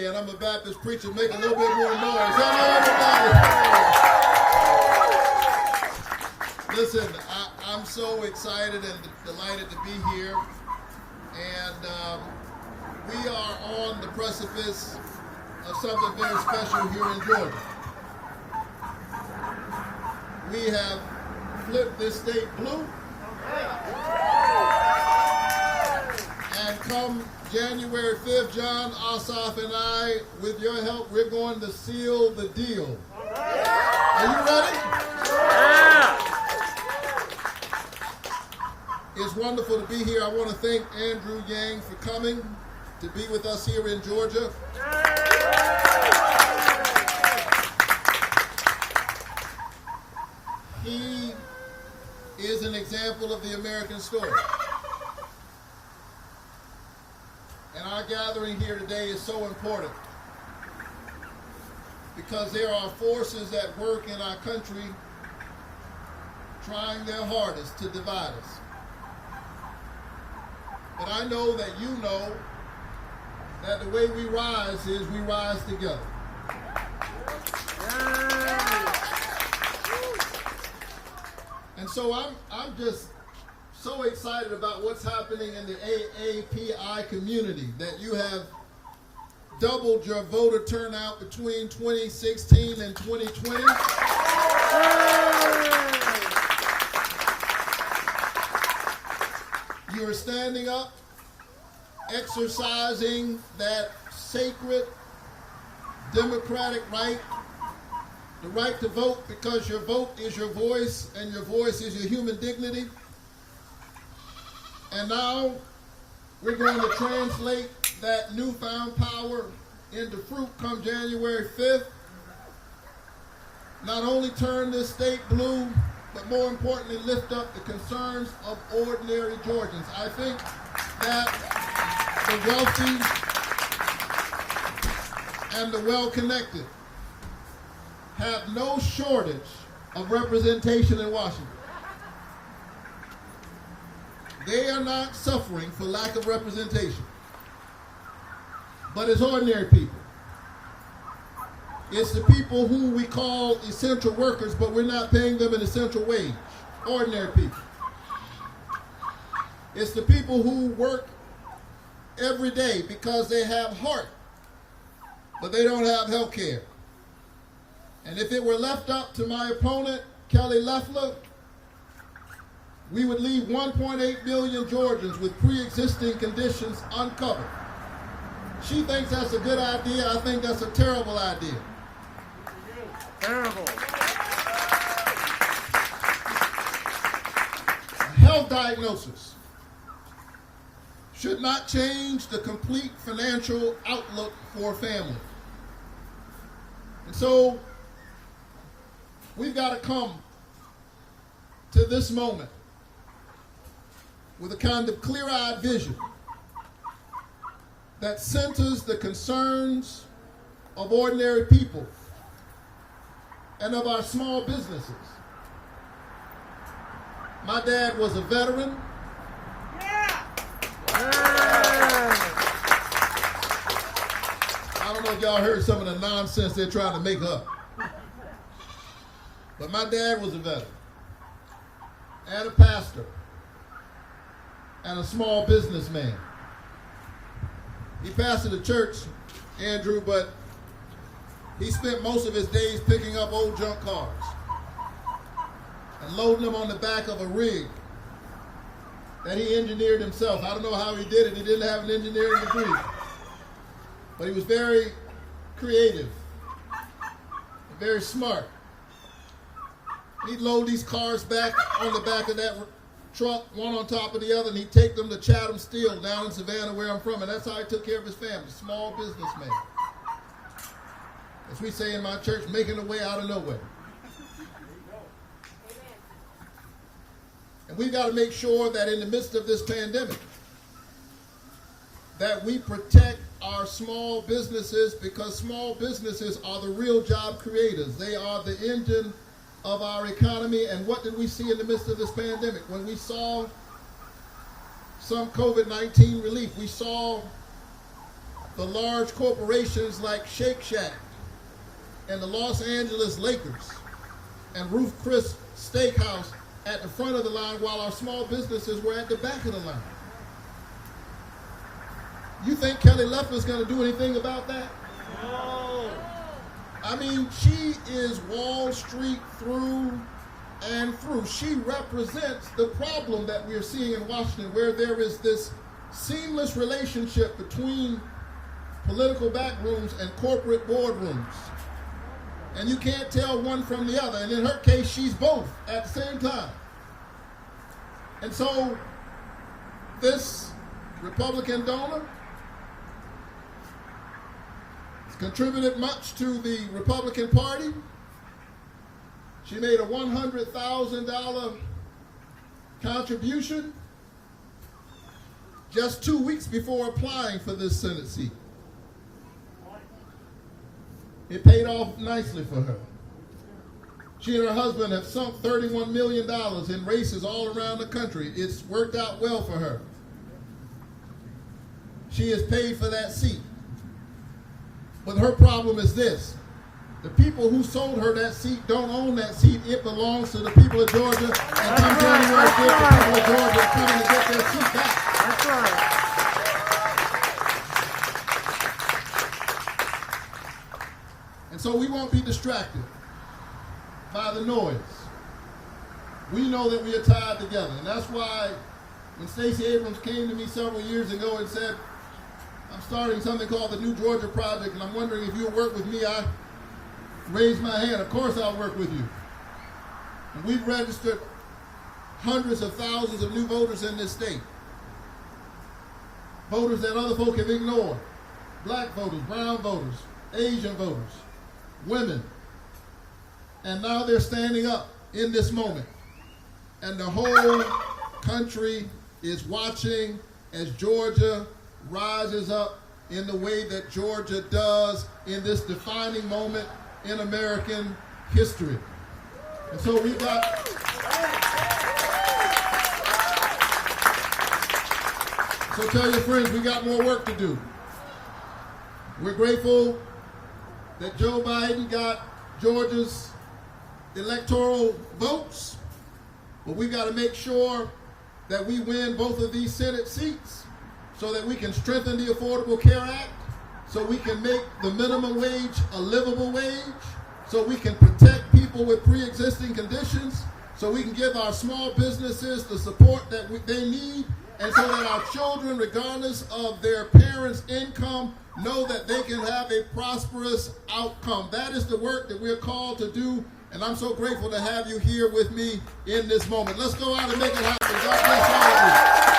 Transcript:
Sunday and I'm a Baptist preacher, make a little bit more noise. Hello, everybody. Listen, I'm so excited and delighted to be here. And we are on the precipice of something very special here in Georgia. We have flipped this state blue. And come January 5th, John Ossoff and I, with your help, we're going to seal the deal. Are you ready? It's wonderful to be here. I want to thank Andrew Yang for coming to be with us here in Georgia. He is an example of the American story. And our gathering here today is so important because there are forces at work in our country trying their hardest to divide us. But I know that you know that the way we rise is we rise together. And so I'm just so excited about what's happening in the AAPI community, that you have doubled your voter turnout between 2016 and 2020. You are standing up, exercising that sacred democratic right, the right to vote, because your vote is your voice and your voice is your human dignity. And now we're going to translate that newfound power into fruit come January 5th. Not only turn this state blue, but more importantly, lift up the concerns of ordinary Georgians. I think that the wealthy and the well-connected have no shortage of representation in Washington. They are not suffering for lack of representation, but it's ordinary people. It's the people who we call essential workers, but we're not paying them an essential wage. Ordinary people. It's the people who work every day because they have heart, but they don't have health care. And if it were left up to my opponent, Kelly Loeffler, we would leave 1.8 million Georgians with pre-existing conditions uncovered. She thinks that's a good idea. I think that's a terrible idea. Terrible. Health diagnosis should not change the complete financial outlook for a family. And so we've got to come to this moment with a kind of clear-eyed vision that centers the concerns of ordinary people and of our small businesses. My dad was a veteran. Yeah. I don't know if y'all heard some of the nonsense they're trying to make up. But my dad was a veteran and a pastor and a small businessman. He pastored a church, Andrew, but he spent most of his days picking up old junk cars and loading them on the back of a rig that he engineered himself. I don't know how he did it. He didn't have an engineering degree. But he was very creative and very smart. He'd load these cars back on the back of that truck, one on top of the other, and he'd take them to Chatham Steel down in Savannah, where I'm from, and that's how he took care of his family, small businessman. As we say in my church, making a way out of nowhere. And we've got to make sure that in the midst of this pandemic, that we protect our small businesses, because small businesses are the real job creators. They are the engine of our economy. And what did we see in the midst of this pandemic? When we saw some COVID-19 relief, we saw the large corporations like Shake Shack and the Los Angeles Lakers and Ruth Chris Steakhouse at the front of the line while our small businesses were at the back of the line. You think Kelly Loeffler is going to do anything about that? No. I mean, she is Wall Street through and through. She represents the problem that we're seeing in Washington, where there is this seamless relationship between political backrooms and corporate boardrooms. And you can't tell one from the other. And in her case, she's both at the same time. And so this Republican donor has contributed much to the Republican Party. She made a $100,000 contribution just 2 weeks before applying for this Senate seat. It paid off nicely for her. She and her husband have sunk $31 million in races all around the country. It's worked out well for her. She has paid for that seat. But her problem is this. The people who sold her that seat don't own that seat. It belongs to the people of Georgia. And come January 5th, the people of Georgia are coming to get their seat back. That's right. And so we won't be distracted by the noise. We know that we are tied together. And that's why when Stacey Abrams came to me several years ago and said, I'm starting something called the New Georgia Project, and I'm wondering if you'll work with me, I raised my hand. Of course I'll work with you. And we've registered hundreds of thousands of new voters in this state. Voters that other folk have ignored. Black voters, brown voters, Asian voters, women. And now they're standing up in this moment. And the whole country is watching as Georgia rises up in the way that Georgia does in this defining moment in American history. And so we've got so tell your friends we got more work to do. We're grateful that Joe Biden got Georgia's electoral votes, but we've got to make sure that we win both of these Senate seats so that we can strengthen the Affordable Care Act, so we can make the minimum wage a livable wage, so we can protect people with pre-existing conditions, so we can give our small businesses the support that they need, and so that our children, regardless of their parents' income, know that they can have a prosperous outcome. That is the work that we're called to do, and I'm so grateful to have you here with me in this moment. Let's go out and make it happen. God bless all of you.